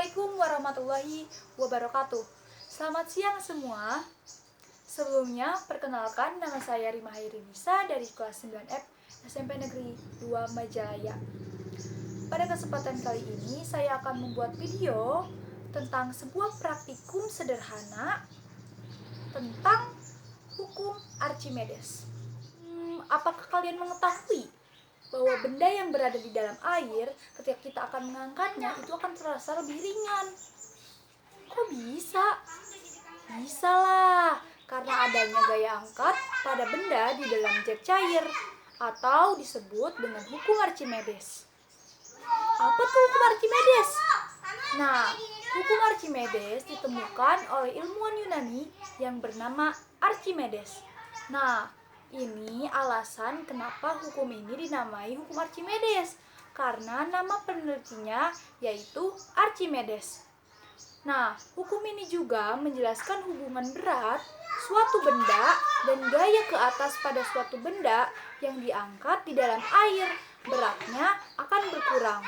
Assalamualaikum warahmatullahi wabarakatuh. Selamat siang semua. Sebelumnya, perkenalkan nama saya Rima Hairinisa dari kelas 9F SMP Negeri 2 Majalaya. Pada kesempatan kali ini, saya akan membuat video tentang sebuah praktikum sederhana tentang hukum Archimedes. Apakah kalian mengetahui bahwa benda yang berada di dalam air ketika kita akan mengangkatnya itu akan terasa lebih ringan? Kok bisa? Bisa lah, karena adanya gaya angkat pada benda di dalam jet cair atau disebut dengan hukum Archimedes. Apa tuh hukum Archimedes? Nah, hukum Archimedes ditemukan oleh ilmuwan Yunani yang bernama Archimedes. Nah, ini alasan kenapa hukum ini dinamai hukum Archimedes, karena nama penelitinya yaitu Archimedes. Nah, hukum ini juga menjelaskan hubungan berat suatu benda dan gaya ke atas pada suatu benda yang diangkat di dalam air. Beratnya akan berkurang,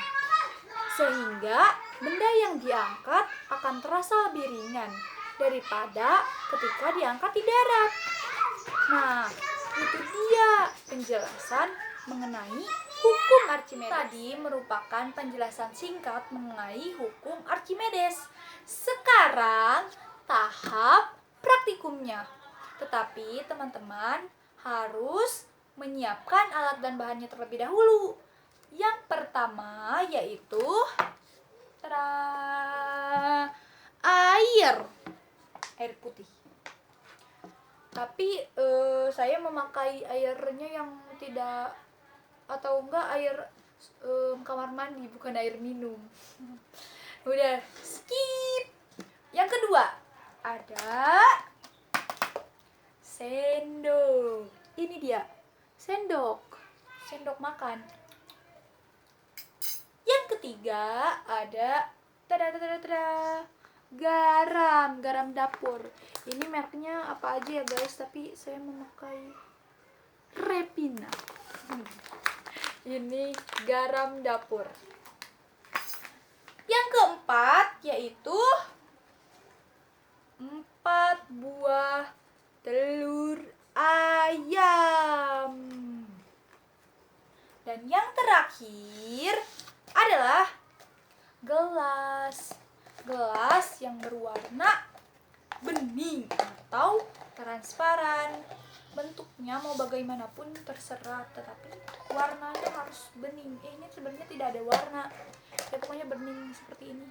sehingga benda yang diangkat akan terasa lebih ringan daripada ketika diangkat di darat. Nah, itu dia penjelasan mengenai hukum Archimedes. Tadi merupakan penjelasan singkat mengenai hukum Archimedes. Sekarang tahap praktikumnya. Tetapi teman-teman harus menyiapkan alat dan bahannya terlebih dahulu. Yang pertama yaitu air putih. Tapi saya memakai airnya yang tidak, atau enggak air kamar mandi, bukan air minum. Udah, skip. Yang kedua ada sendok. Ini dia, sendok makan. Yang ketiga ada garam dapur. Ini mereknya apa aja ya guys, tapi saya memakai Repina. Ini garam dapur. Yang keempat yaitu 4 buah telur ayam. Dan yang terakhir adalah gelas yang berwarna bening atau transparan. Bentuknya mau bagaimanapun terserah, tetapi warnanya harus bening. Ini sebenarnya tidak ada warna, ya pokoknya bening seperti ini.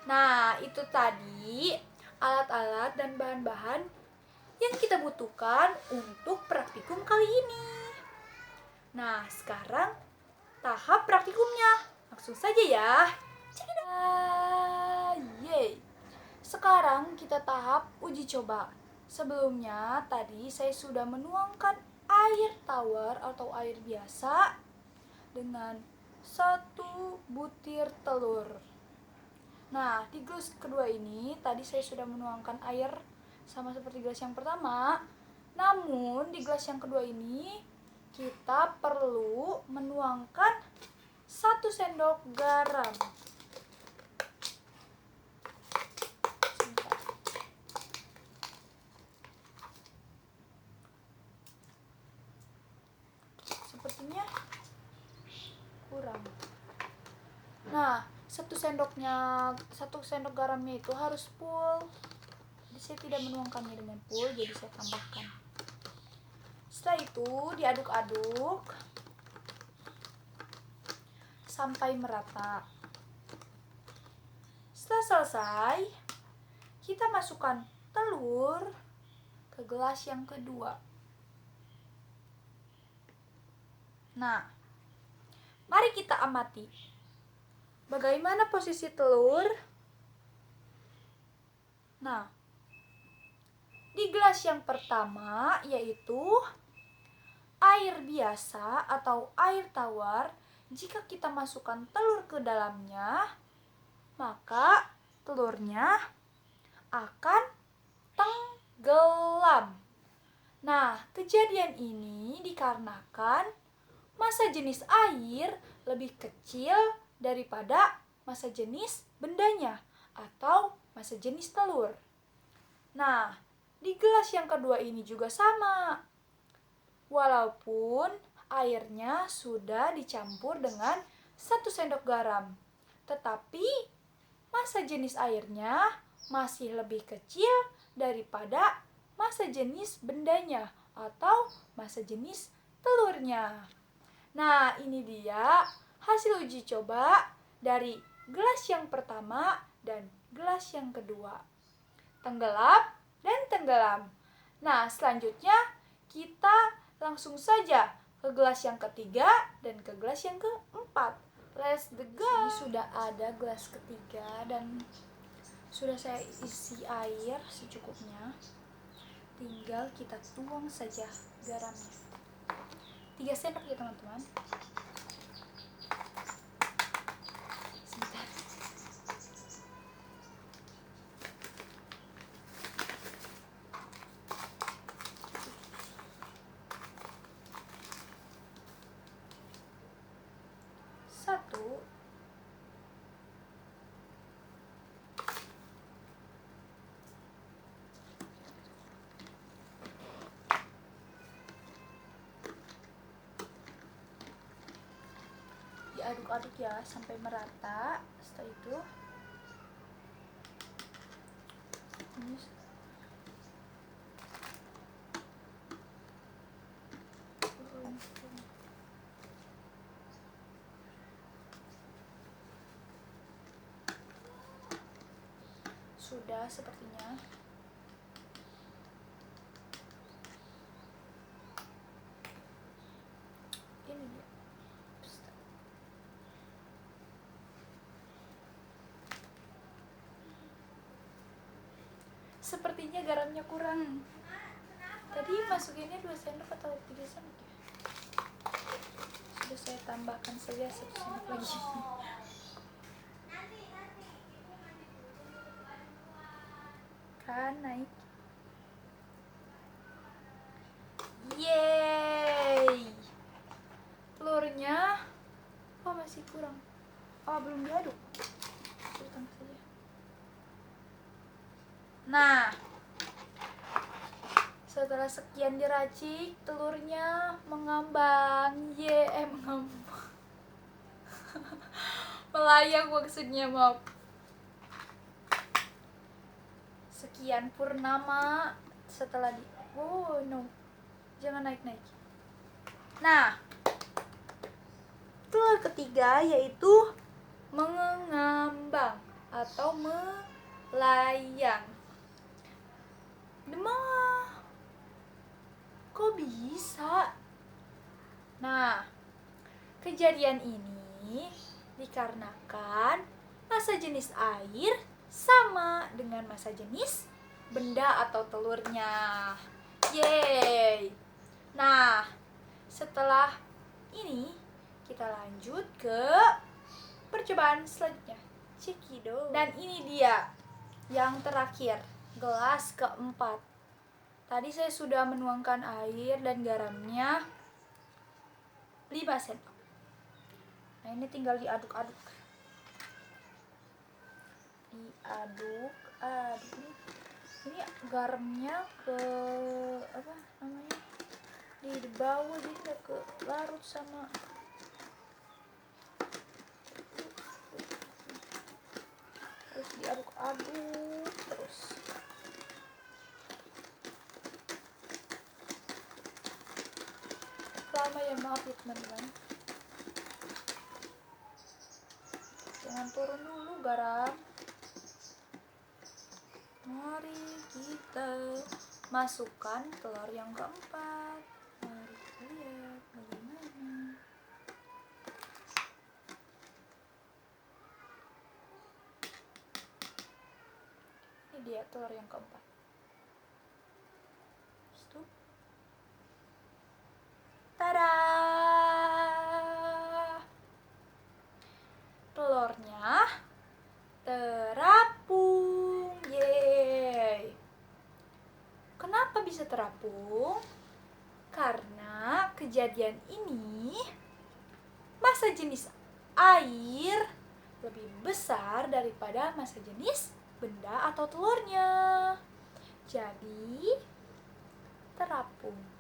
Nah, itu tadi alat-alat dan bahan-bahan yang kita butuhkan untuk praktikum kali ini. Nah, sekarang tahap praktikumnya. Langsung saja ya. Sekarang kita tahap uji coba. Sebelumnya tadi saya sudah menuangkan air tawar atau air biasa dengan 1 butir telur. Nah, di gelas kedua ini tadi saya sudah menuangkan air sama seperti gelas yang pertama. Namun di gelas yang kedua ini kita perlu menuangkan 1 sendok garam. Sepertinya kurang. Nah, 1 sendok garamnya itu harus full. Jadi saya tidak menuangkannya dengan full, jadi saya tambahkan. Setelah itu diaduk-aduk sampai merata. Setelah selesai, kita masukkan telur ke gelas yang kedua. Nah, mari kita amati bagaimana posisi telur. Nah, di gelas yang pertama yaitu air biasa atau air tawar. Jika kita masukkan telur ke dalamnya, maka telurnya akan tenggelam. Nah, kejadian ini dikarenakan massa jenis air lebih kecil daripada massa jenis bendanya atau massa jenis telur. Nah, di gelas yang kedua ini juga sama. Walaupun airnya sudah dicampur dengan 1 sendok garam, tetapi massa jenis airnya masih lebih kecil daripada massa jenis bendanya atau massa jenis telurnya. Nah, ini dia hasil uji coba dari gelas yang pertama dan gelas yang kedua. Tenggelam dan tenggelam. Nah, selanjutnya kita langsung saja ke gelas yang ketiga dan ke gelas yang keempat. Let's go. Ini sudah ada gelas ketiga dan sudah saya isi air secukupnya. Tinggal kita tuang saja garamnya. 3 sendok ya teman-teman. Sebentar. Satu. Diaduk-aduk ya sampai merata. Setelah itu ini sudah sepertinya. Ini dia. Sepertinya garamnya kurang. Tadi masukinnya 2 sendok atau 3 sendok ya? Sudah saya tambahkan saja 1 sendok lagi. Kan naik. Yeay. Telurnya masih kurang. Belum diaduk. Kita tambah saja. Nah, setelah sekian diracik, telurnya mengambang. Mengambang. Melayang maksudnya, maaf. Sekian purnama setelah jangan naik-naik. Nah, telur ketiga yaitu mengambang atau melayang. Demah, kok bisa? Nah, kejadian ini dikarenakan massa jenis air sama dengan massa jenis benda atau telurnya. Yeay. Nah, setelah ini kita lanjut ke percobaan selanjutnya. Cekidot. Dan ini dia yang terakhir, gelas keempat. Tadi saya sudah menuangkan air dan garamnya 5 sendok. Nah, ini tinggal diaduk-aduk. Diaduk-aduk. Ini garamnya ke di bawah, jadi nggak ke larut sama terus diaduk-aduk terus. Lama ya, maaf ya teman-teman. Jangan turun dulu garam. Mari kita masukkan telur yang keempat. Mari kita lihat bagaimana. Ini dia telur yang keempat. Stop. Tada! Telurnya terapung. Yeay. Kenapa bisa terapung? Karena kejadian ini massa jenis air lebih besar daripada massa jenis benda atau telurnya. Jadi, terapung.